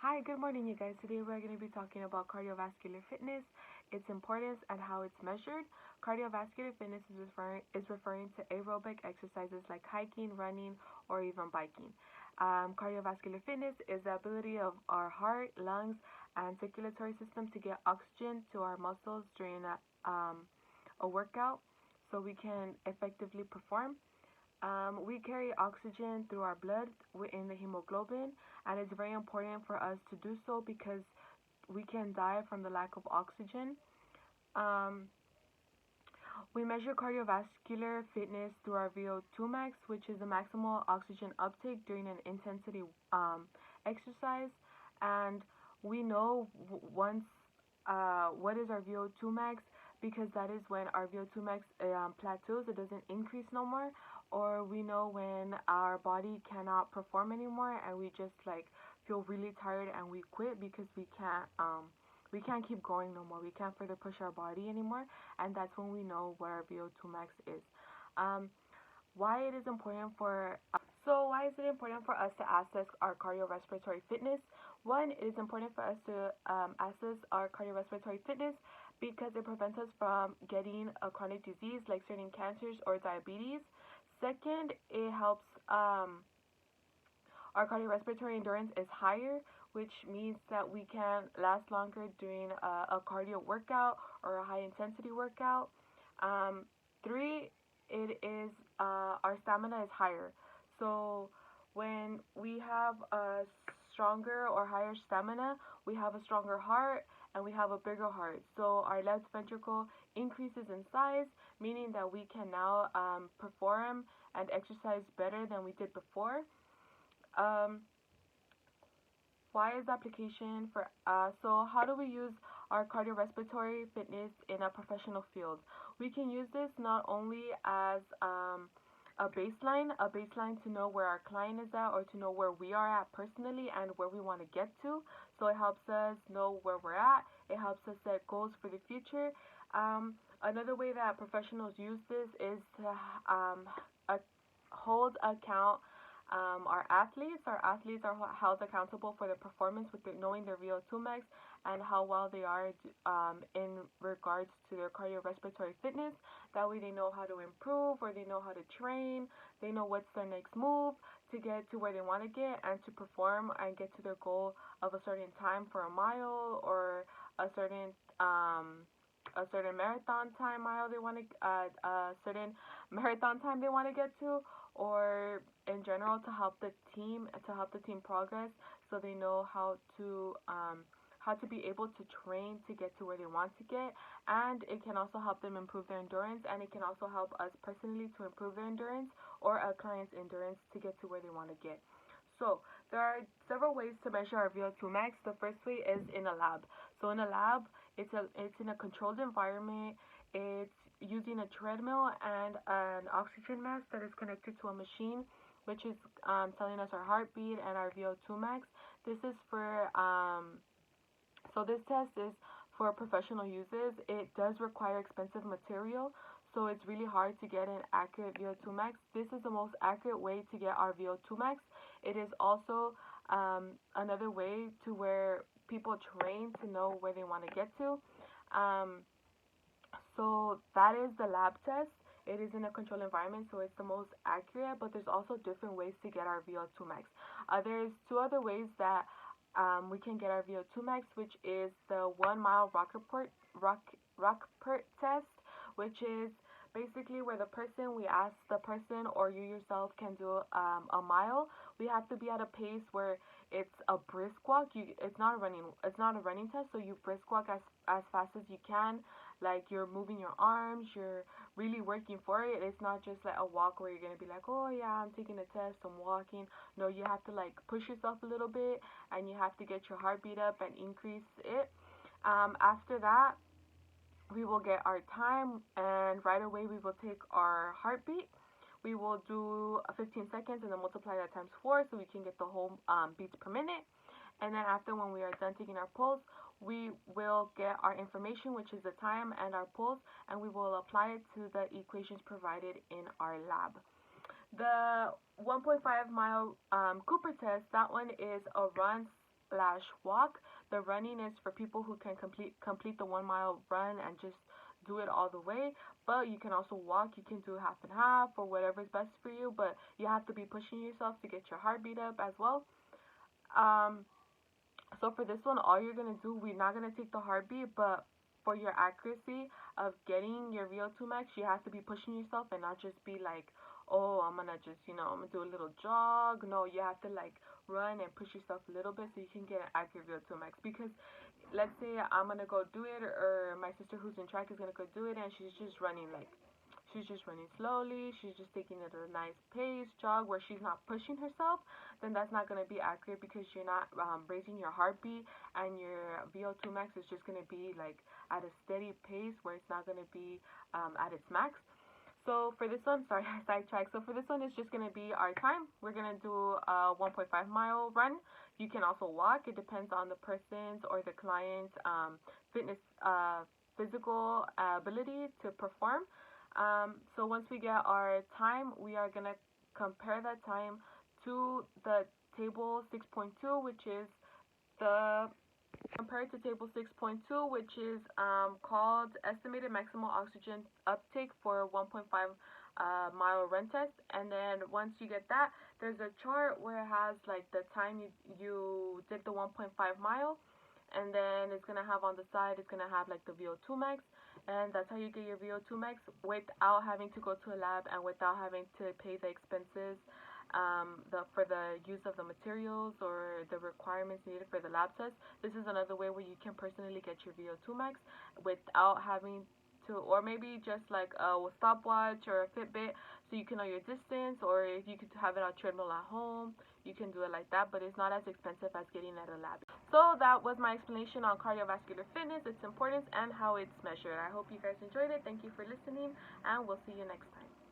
Hi, good morning, you guys. Today we're going to be talking about cardiovascular fitness, its importance, and how it's measured. Cardiovascular fitness is referring to aerobic exercises like hiking, running, or even biking. Cardiovascular fitness is the ability of our heart, lungs, and circulatory system to get oxygen to our muscles during a workout so we can effectively perform. We carry oxygen through our blood in the hemoglobin, and it's very important for us to do so because we can die from the lack of oxygen. Um, we measure cardiovascular fitness through our VO2 max, which is the maximal oxygen uptake during an intensity exercise, and we know once what is our VO2 max because that is when our VO2 max plateaus, it doesn't increase no more, or we know when our body cannot perform anymore and we just like feel really tired and we quit because we can't keep going no more. We can't further push our body anymore, and that's when we know what our VO2 max is. Um, why it is important for why is it important for us to assess our cardiorespiratory fitness? One, it is important for us to assess our cardiorespiratory fitness because it prevents us from getting a chronic disease like certain cancers or diabetes. Second, it helps our cardiorespiratory endurance is higher, which means that we can last longer during a cardio workout or a high intensity workout. Um, Three, it is our stamina is higher. So when we have a stronger or higher stamina, we have a stronger heart and we have a bigger heart. So our left ventricle increases in size, meaning that we can now perform and exercise better than we did before. Um, why is application for so how do we use our cardiorespiratory fitness in a professional field? We can use this not only as a baseline to know where our client is at or to know where we are at personally and where we want to get to. So it helps us know where we're at. It helps us set goals for the future. Another way that professionals use this is to hold account our athletes. Our athletes are held accountable for their performance with knowing their VO2 max and how well they are in regards to their cardiorespiratory fitness. That way they know how to improve or they know how to train. They know what's their next move to get to where they want to get and to perform and get to their goal of a certain time for a mile or a certain marathon time mile they want to a certain marathon time they want to get to, or in general to help the team progress so they know how to be able to train to get to where they want to get. And it can also help them improve their endurance, and it can also help us personally to improve their endurance or a client's endurance to get to where they want to get. So there are several ways to measure our VO2 max. The first way is in a lab. So in a lab, it's in a controlled environment. It's using a treadmill and an oxygen mask that is connected to a machine, which is telling us our heartbeat and our VO2 max. This is for so this test is for professional users. It does require expensive material, so it's really hard to get an accurate VO2 max. This is the most accurate way to get our VO2 max. It is also another way to where people train to know where they want to get to. Um, so that is the lab test. It is in a controlled environment, so it's the most accurate, but there's also different ways to get our VO2 max. There's two other ways that we can get our VO2 max, which is the 1 mile Rockport test, which is basically where we ask the person or you yourself can do a mile. We have to be at a pace where it's a brisk walk. It's not a running test, so you brisk walk as fast as you can. Like you're moving your arms, you're really working for it. It's not just like a walk where you're gonna be like, oh yeah, I'm taking a test, I'm walking. No, you have to like push yourself a little bit, and you have to get your heartbeat up and increase it. After that, we will get our time, and right away we will take our heartbeat. We will do 15 seconds and then multiply that times 4 so we can get the whole beats per minute. And then after, when we are done taking our pulse, we will get our information, which is the time and our pulse, and we will apply it to the equations provided in our lab. The 1.5 mile Cooper test, that one is a run slash walk. The running is for people who can complete the 1 mile run and just do it all the way. But you can also walk. You can do half and half or whatever is best for you. But you have to be pushing yourself to get your heartbeat up as well. Um, so for this one, all you're gonna do, we're not gonna take the heartbeat, but for your accuracy of getting your VO2 max, you have to be pushing yourself and not just be like, oh, I'm gonna just, I'm gonna do a little jog. No, you have to like run and push yourself a little bit so you can get an accurate VO2 max. Because let's say I'm gonna go do it, or my sister who's in track is gonna go do it, and she's just running slowly, she's just taking it at a nice pace, jog, where she's not pushing herself, then that's not going to be accurate because you're not raising your heartbeat, and your VO2 max is just going to be like at a steady pace where it's not going to be at its max. So for this one, sorry, I sidetracked. So for this one, it's just going to be our time. We're going to do a 1.5 mile run. You can also walk. It depends on the person's or the client's fitness, physical ability to perform. So once we get our time, we are going to compare that time to the table 6.2, which is the compared to table 6.2, which is called estimated maximal oxygen uptake for 1.5 mile run test. And then once you get that, there's a chart where it has like the time you did the 1.5 mile, and then it's gonna have on the side, it's gonna have like the VO2 max, and that's how you get your VO2 max without having to go to a lab and without having to pay the expenses for the use of the materials or the requirements needed for the lab test. This is another way where you can personally get your VO2 max without having to, or maybe just like a stopwatch or a Fitbit so you can know your distance, or if you could have it on treadmill at home, you can do it like that, but it's not as expensive as getting at a lab. So that was my explanation on cardiovascular fitness, its importance, and how it's measured. I hope you guys enjoyed it. Thank you for listening, and we'll see you next time.